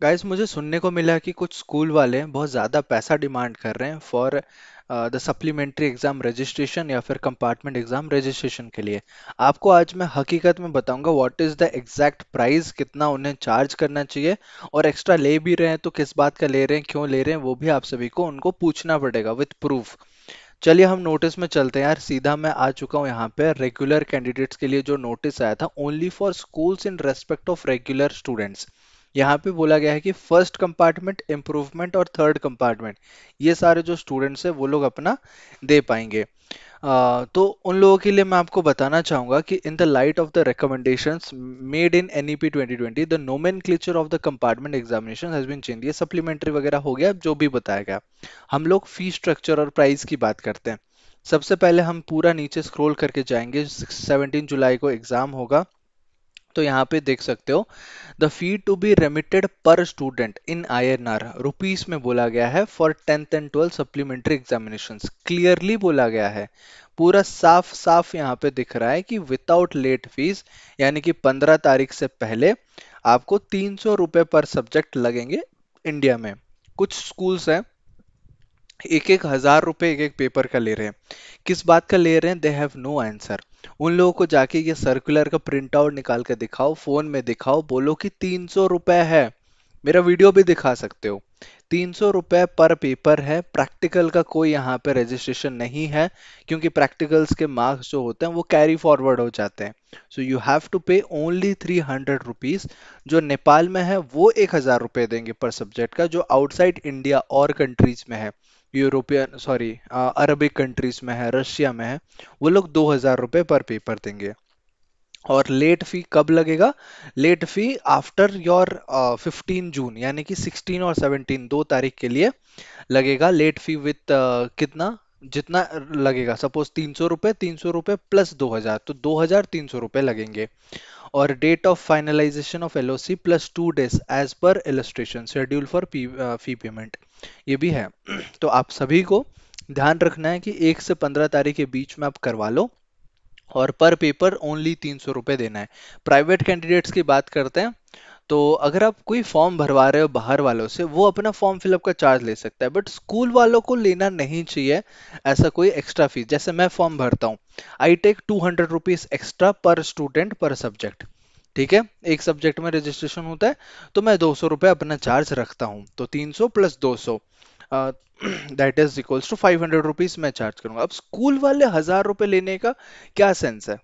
Guys, मुझे सुनने को मिला कि कुछ स्कूल वाले बहुत ज़्यादा पैसा डिमांड कर रहे हैं for the supplementary exam registration या फिर कंपार्टमेंट एग्ज़ाम रजिस्ट्रेशन के लिए। आपको आज मैं हकीकत में बताऊंगा what is the exact price, कितना उन्हें चार्ज करना चाहिए, और एक्स्ट्रा ले भी रहे हैं तो किस बात का ले रहे हैं, क्यों ले रहे हैं, वो भी आप सभी को उनको पूछना पड़ेगा विथ प्रूफ। चलिए हम नोटिस में चलते हैं यार, सीधा मैं आ चुका हूँ यहाँ पे। रेगुलर कैंडिडेट्स के लिए जो नोटिस आया था, only for schools in respect of regular students, यहाँ पे बोला गया है कि फर्स्ट कंपार्टमेंट, इम्प्रूवमेंट और थर्ड कंपार्टमेंट, ये सारे जो स्टूडेंट्स हैं वो लोग अपना दे पाएंगे। तो उन लोगों के लिए मैं आपको बताना चाहूंगा कि in the light of the recommendations made in NEP 2020, the nomenclature of the compartment examination has been change. ये सप्लीमेंट्री वगैरह हो गया, जो भी बताया गया। हम लोग फी स्ट्रक्चर और प्राइस की बात करते हैं। सबसे पहले हम पूरा नीचे स्क्रॉल करके जाएंगे। 17 जुलाई को एग्जाम होगा, तो यहाँ पे देख सकते हो the fee to be remitted per student in INR rupees में बोला गया है for 10th and 12th supplementary examinations. Clearly बोला गया है, पूरा साफ साफ यहाँ पे दिख रहा है कि विदाउट लेट फीस, यानी कि 15 तारीख से पहले आपको 300 रुपये पर सब्जेक्ट लगेंगे इंडिया में। कुछ स्कूल्स हैं एक एक हजार रुपए एक एक पेपर का ले रहे हैं। किस बात का ले रहे हैं, दे हैव नो आंसर। उन लोगों को जाके ये सर्कुलर का प्रिंट आउट निकाल के दिखाओ, फोन में दिखाओ, बोलो कि 300 रुपए है। मेरा वीडियो भी दिखा सकते हो। 300 रुपए पर पेपर है। प्रैक्टिकल का कोई यहाँ पे रजिस्ट्रेशन नहीं है, क्योंकि प्रैक्टिकल्स के मार्क्स जो होते हैं वो कैरी फॉरवर्ड हो जाते हैं। सो यू हैव टू पे ओनली 300 रुपीज। जो नेपाल में है वो 1000 रुपये देंगे पर सब्जेक्ट का। जो आउटसाइड इंडिया और कंट्रीज में है, यूरोपियन सॉरी अरबिक कंट्रीज में है, रशिया में है, वो लोग 2000 रुपये पर पेपर देंगे। और लेट फी कब लगेगा? लेट फी आफ्टर योर 15 जून, यानी कि 16 और 17 2 तारीख के लिए लगेगा लेट फी विथ कितना, जितना लगेगा। सपोज 300 रुपये, 300 रुपये प्लस 2000, तो 2300 रुपये लगेंगे। और date of finalization of LOC plus 2 days as per illustration schedule for fee payment, ये भी है। तो आप सभी को ध्यान रखना है कि 1 से 15 तारीख के बीच में आप करवा लो, और पर पेपर ओनली 300 रुपये देना है। प्राइवेट कैंडिडेट्स की बात करते हैं, तो अगर आप कोई फॉर्म भरवा रहे हो बाहर वालों से, वो अपना फॉर्म फिलअप का चार्ज ले सकता है, बट स्कूल वालों को लेना नहीं चाहिए ऐसा कोई एक्स्ट्रा फीस। जैसे मैं फॉर्म भरता हूँ, आई टेक 200 रुपीज एक्स्ट्रा पर स्टूडेंट पर सब्जेक्ट। ठीक है, एक सब्जेक्ट में रजिस्ट्रेशन होता है, तो मैं 200 रुपये अपना चार्ज रखता हूँ, तो 300 plus 200 that is equals to 500 rupees मैं चार्ज करूंगा। अब स्कूल वाले 1000 रुपये लेने का क्या सेंस है?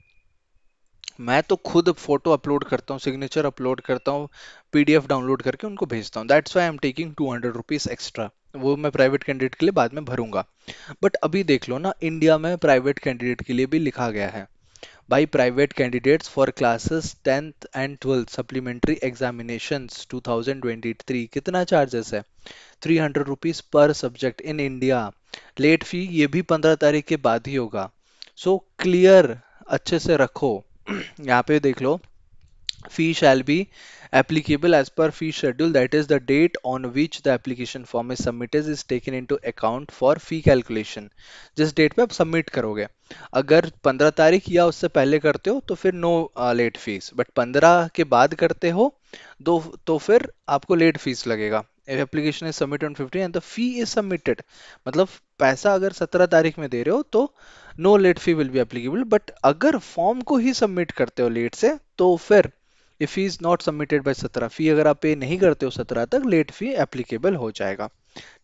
मैं तो खुद फोटो अपलोड करता हूँ, सिग्नेचर अपलोड करता हूँ, PDF डाउनलोड करके उनको भेजता हूँ। That's why I am taking 200 rupees extra. वो मैं प्राइवेट कैंडिडेट के लिए बाद में भरूंगा। बट अभी देख लो ना, इंडिया में प्राइवेट कैंडिडेट के लिए भी लिखा गया है, by private candidates for classes 10th and 12th supplementary examinations 2023, कितना चार्जेस है? 300 rupees per subject in India. Late fee ये भी 15 तारीख के बाद ही होगा। सो क्लियर, अच्छे से रखो। यहाँ पे देख लो, fee shall be applicable as per fee schedule, that is the date on which the application form is submitted is taken into account for fee calculation। जिस डेट पे आप सबमिट करोगे, अगर 15 तारीख या उससे पहले करते हो तो फिर नो लेट फीस, बट 15 के बाद करते हो दो तो फिर आपको लेट फीस लगेगा। Application is submit on 15 and the fee is submitted, मतलब पैसा अगर 17 तारीख में दे रहे हो तो no late fee will be applicable. But अगर फॉर्म को ही सबमिट करते हो लेट से, तो फिर if he is not submitted by 17, fee अगर आप पे नहीं करते हो 17 तक, लेट फी एप्लीकेबल हो जाएगा।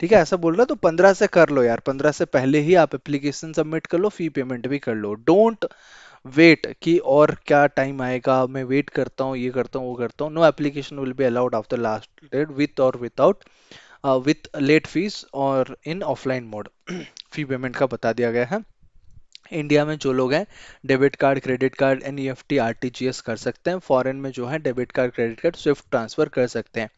ठीक है, ऐसा बोल रहा तो 15 से कर लो यार, 15 से पहले ही आप एप्लीकेशन सबमिट कर लो, फी पेमेंट भी कर लो। डोंट वेट कि और क्या टाइम आएगा, मैं वेट करता हूँ, ये करता हूँ, वो करता हूँ। No application will be allowed after last date with और विदाउट विथ लेट फीस और in offline mode. Fee payment का बता दिया गया है। इंडिया में जो लोग हैं debit card, credit card, NEFT, RTGS कर सकते हैं। फॉरेन में जो है debit card, credit card, Swift transfer कर सकते हैं।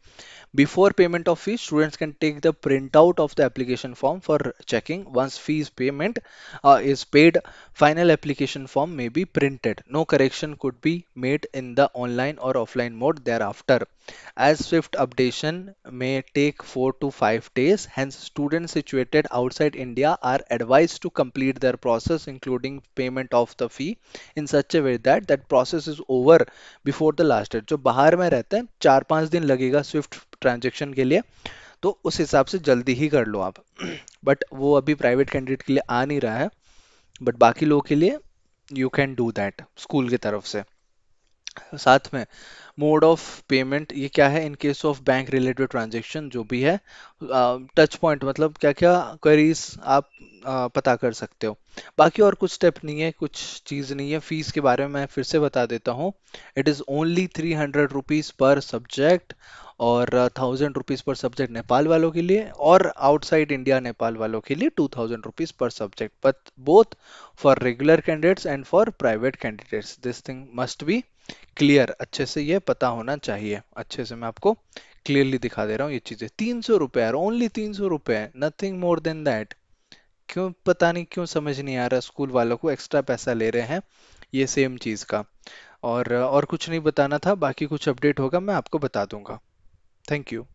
Before payment of fees, students can take the printout of the application form for checking. Once fees payment is paid, final application form may be printed. No correction could be made in the online or offline mode thereafter. As swift updation may take 4 to 5 days, hence students situated outside India are advised to complete their process in including payment of the fee in such a way that that process is over before the last date। जो बाहर में रहते हैं 4-5 दिन लगेगा Swift transaction के लिए, तो उस हिसाब से जल्दी ही कर लो आप। बट वो अभी प्राइवेट कैंडिडेट के लिए आ नहीं रहा है, बट बाकी लोगों के लिए you can do that school की तरफ से। साथ में मोड ऑफ पेमेंट ये क्या है, in case of bank related transaction जो भी है, टच पॉइंट मतलब क्या क्या क्वेरीज आप पता कर सकते हो। बाकी और कुछ स्टेप नहीं है, कुछ चीज़ नहीं है। फीस के बारे में मैं फिर से बता देता हूँ। इट इज़ ओनली 300 रुपीज़ पर सब्जेक्ट, और 1000 रुपीज़ पर सब्जेक्ट नेपाल वालों के लिए, और आउटसाइड इंडिया नेपाल वालों के लिए 2000 रुपीज़ पर subject, but both for regular candidates and for private candidates. This thing must be clear, अच्छे से ये पता होना चाहिए। अच्छे से मैं आपको क्लियरली दिखा दे रहा हूँ ये चीजें। 300 रुपये यार, ओनली 300 रुपये, नथिंग मोर देन दैट। क्यों पता नहीं क्यों समझ नहीं आ रहा, स्कूल वालों को एक्स्ट्रा पैसा ले रहे हैं ये सेम चीज का। और कुछ नहीं बताना था, बाकी कुछ अपडेट होगा मैं आपको बता दूंगा। Thank you.